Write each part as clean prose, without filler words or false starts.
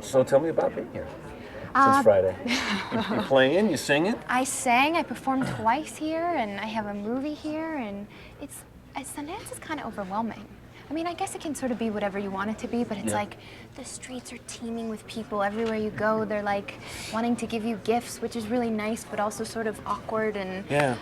So tell me about being here since Uh, Friday. You're playing, you singing? I sang, I performed twice here, and I have a movie here, and Sundance is kind of overwhelming. I mean, I guess it can sort of be whatever you want it to be, but it's Yeah. like the streets are teeming with people. Everywhere you go, they're like wanting to give you gifts, which is really nice, but also sort of awkward. And Yeah.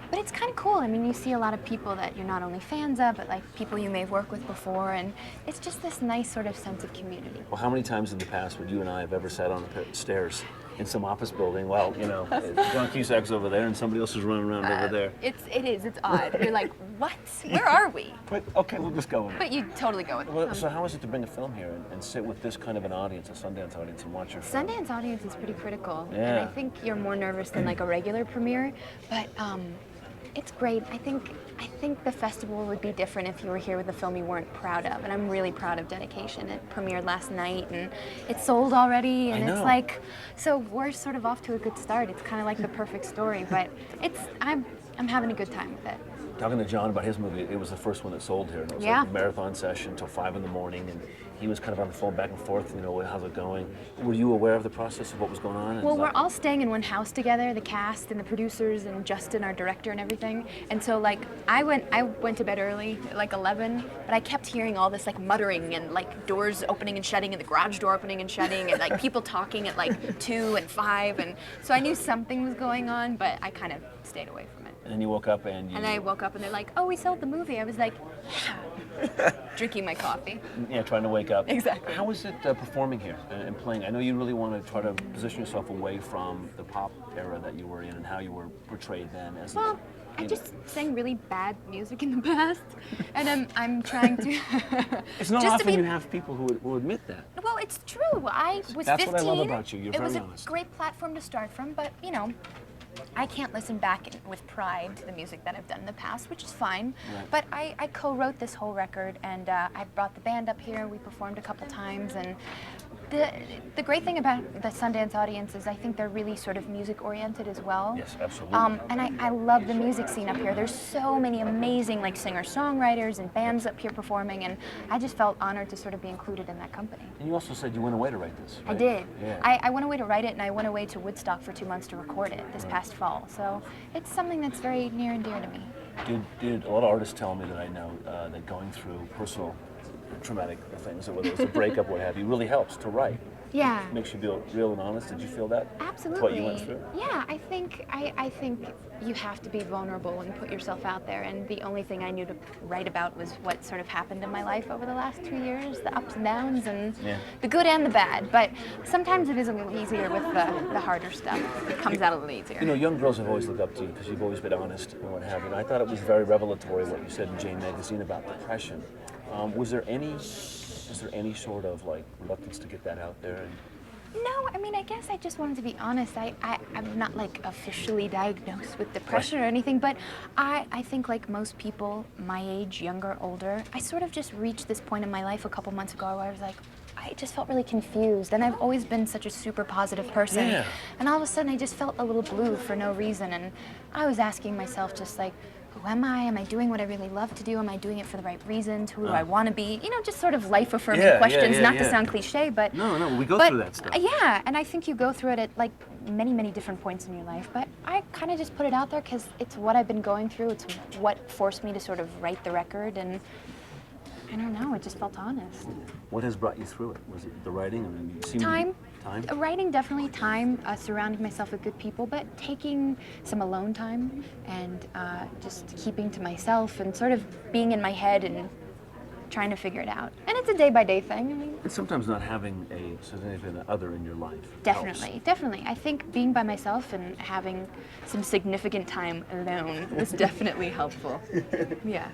but it's kind of cool. I mean, you see a lot of people that you're not only fans of, but like people you may have worked with before, and it's just this nice sort of sense of community. Well, how many times in the past would you and I have ever sat on the stairs in some office building while, John Cusack's over there and somebody else is running around over there? It's odd. You're like, what? Where are we? But, okay, we'll just go with it. But you totally go with it. Well, so how is it to bring a film here and sit with this kind of an audience, a Sundance audience, and watch your film? Sundance audience is pretty critical, and Yeah. I think you're more nervous than like a regular premiere, but it's great. I think the festival would be different if you were here with a film you weren't proud of, and I'm really proud of Dedication. It premiered last night, and it's sold already, and I it's know. like, so we're sort of off to a good start. It's kind of like the perfect story, but I'm having a good time with it. Talking to John about his movie, it was the first one that sold here, and it was Yeah. like a marathon session until 5 in the morning, and he was kind of on the phone back and forth, how's it going? Were you aware of the process of what was going on? And Well, we're all staying in one house together, the cast and the producers and Justin, our director, and everything. And so, like, I went to bed early, like 11, but I kept hearing all this like muttering and like doors opening and shutting and the garage door opening and shutting and like people talking at like 2 and 5, and so I knew something was going on, but I kind of stayed away from it. And then you woke up and you... And I woke up and they're like, "Oh, we sold the movie." I was like, drinking my coffee. Yeah, trying to wake up. Exactly. How is it performing here and playing? I know you really want to try to position yourself away from the pop era that you were in and how you were portrayed then as Well, I just sang really bad music in the past, and I'm trying to. It's not just to often you have people who admit that. Well, it's true. I was That's 15. what I love about you. You're it was very a honest. great platform to start from, but I can't listen back with pride to the music that I've done in the past, which is fine. Right. But I co-wrote this whole record, and I brought the band up here. We performed a couple times, and the great thing about the Sundance audience is I think they're really sort of music-oriented as well. Yes, absolutely. And I love the music scene up here. There's so many amazing like singer-songwriters and bands up here performing, and I just felt honored to sort of be included in that company. And you also said you went away to write this, right? I did. Yeah. I went away to write it, and I went away to Woodstock for 2 months to record it this past fall. So it's something that's very near and dear to me. Did a lot of artists tell me that I know that going through personal traumatic things, whether it's a breakup, what have you, really helps to write. Yeah. Makes you feel real and honest. Did you feel that? Absolutely. What you went through? Yeah, I think you have to be vulnerable and put yourself out there. And the only thing I knew to write about was what sort of happened in my life over the last 2 years, the ups and downs, and the good and the bad. But sometimes it is a little easier with the harder stuff. It comes out a little easier. Young girls have always looked up to you because you've always been honest and what have you. And I thought it was very revelatory what you said in Jane magazine about depression. Was there any sort of like reluctance to get that out there? No, I mean, I guess I just wanted to be honest. I'm not like officially diagnosed with depression or anything, but I think like most people my age, younger, older, I sort of just reached this point in my life a couple months ago where I was like, I just felt really confused, and I've always been such a super positive person. Yeah. And all of a sudden I just felt a little blue for no reason, and I was asking myself just like, who am I? Am I doing what I really love to do? Am I doing it for the right reasons? Who do I want to be? Just sort of life-affirming questions, not to sound cliche, but... No, we go through that stuff. Yeah, and I think you go through it at like many, many different points in your life, but I kind of just put it out there because it's what I've been going through. It's what forced me to sort of write the record, and I don't know, it just felt honest. What has brought you through it? Was it the writing? I mean, you seem Time. Time? Writing, definitely time, surrounding myself with good people, but taking some alone time and just keeping to myself and sort of being in my head and trying to figure it out. And it's a day-by-day thing. I mean, And sometimes not having a significant other in your life definitely, helps. definitely. I think being by myself and having some significant time alone was definitely helpful. Yeah.